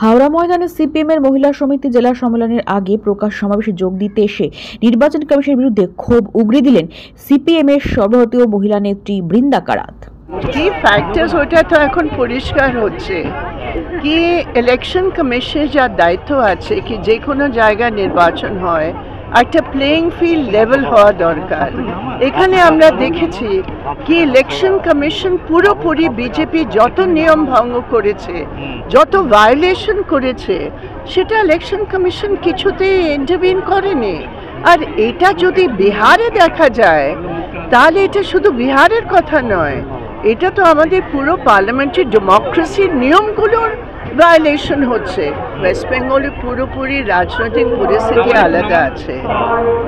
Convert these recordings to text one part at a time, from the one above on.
হাওড়া ময়দানে সিপিএমের মহিলা সমিতি জেলা সম্মেলনের আগে প্রকাশ সমাবেশে যোগ দিতে এসে নির্বাচন কমিশনের বিরুদ্ধে ক্ষোভ উগরে দিলেন সিপিএমের সর্বভারতীয় মহিলা নেত্রী বৃন্দা কারাত। কি ফ্যাক্টরস ওটা তো এখন পরিষ্কার হচ্ছে কি ইলেকশন কমিশনের যা দায়িত্ব আছে কি যে কোনো জায়গায় নির্বাচন হয় একটা প্লেইং ফিল্ড লেভেল হওয়া দরকার। এখানে আমরা দেখেছি কি ইলেকশন কমিশন পুরোপুরি বিজেপি যত নিয়ম ভঙ্গ করেছে, যত ভায়োলেশন করেছে, সেটা ইলেকশন কমিশন কিছুতেই ইন্টারভিন করেনি। আর এটা যদি বিহারে দেখা যায় তাহলে এটা শুধু বিহারের কথা নয়, এটা তো আমাদের পুরো পার্লামেন্টারি ডেমোক্রেসির নিয়মগুলোর ভায়োলেশন হচ্ছে। ওয়েস্ট বেঙ্গলে পুরোপুরি রাজনৈতিক পরিস্থিতি আলাদা আছে।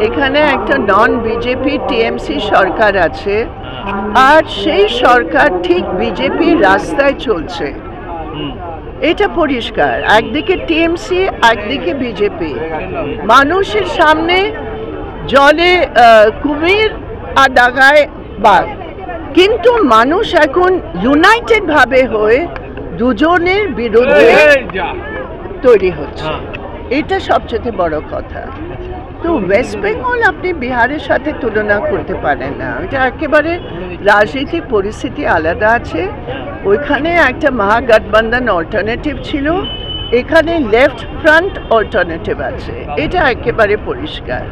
এখানে একটা নন বিজেপি টিএমসি সরকার আছে, আর সেই সরকার ঠিক বিজেপির রাস্তায় চলছে, এটা পরিষ্কার। একদিকে টিএমসি, একদিকে বিজেপি। মানুষের সামনে জলে কুমির আর ডাঙায় বাঘ, কিন্তু মানুষ এখন ইউনাইটেড ভাবে হয়ে দুজনের বিরুদ্ধে তৈরি হচ্ছে, এটা সবচেয়ে বড় কথা। তো ওয়েস্ট বেঙ্গল আপনি বিহারের সাথে তুলনা করতে পারেন না, এটা একেবারে রাজনৈতিক পরিস্থিতি আলাদা আছে। ওইখানে একটা মহাগঠবন্ধন অল্টারনেটিভ ছিল, এখানে লেফট ফ্রন্ট অল্টারনেটিভ আছে, এটা একেবারে পরিষ্কার।